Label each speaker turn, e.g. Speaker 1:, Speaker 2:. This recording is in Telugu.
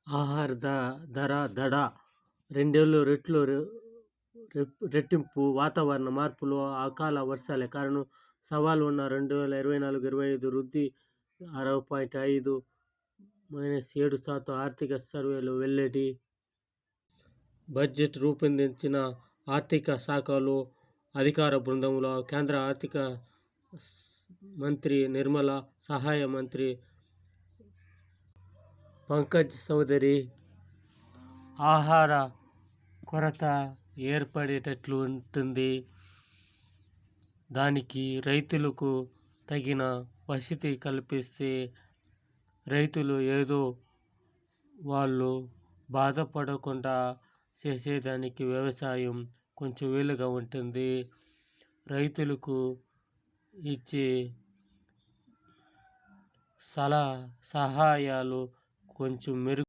Speaker 1: ఆహార ధర దడ రెండేళ్లు రెట్టింపు వాతావరణ మార్పులు, అకాల వర్షాలే కారణం. సవాలు ఉన్న 2024-25 వృద్ధి 6.5 -7% ఆర్థిక సర్వేలు వెల్లడి. బడ్జెట్ రూపొందించిన ఆర్థిక శాఖలో అధికార బృందంలో కేంద్ర ఆర్థిక మంత్రి నిర్మలా, సహాయ మంత్రి పంకజ్ చౌదరి. ఆహార కొరత ఏర్పడేటట్లుంటుంది. దానికి రైతులకు తగిన వసతి కల్పిస్తే రైతులు ఏదో వాళ్ళు బాధపడకుండా చేసేదానికి వ్యవసాయం కొంచెం వీలుగా ఉంటుంది. రైతులకు ఇచ్చే సహాయాలు కొంచెం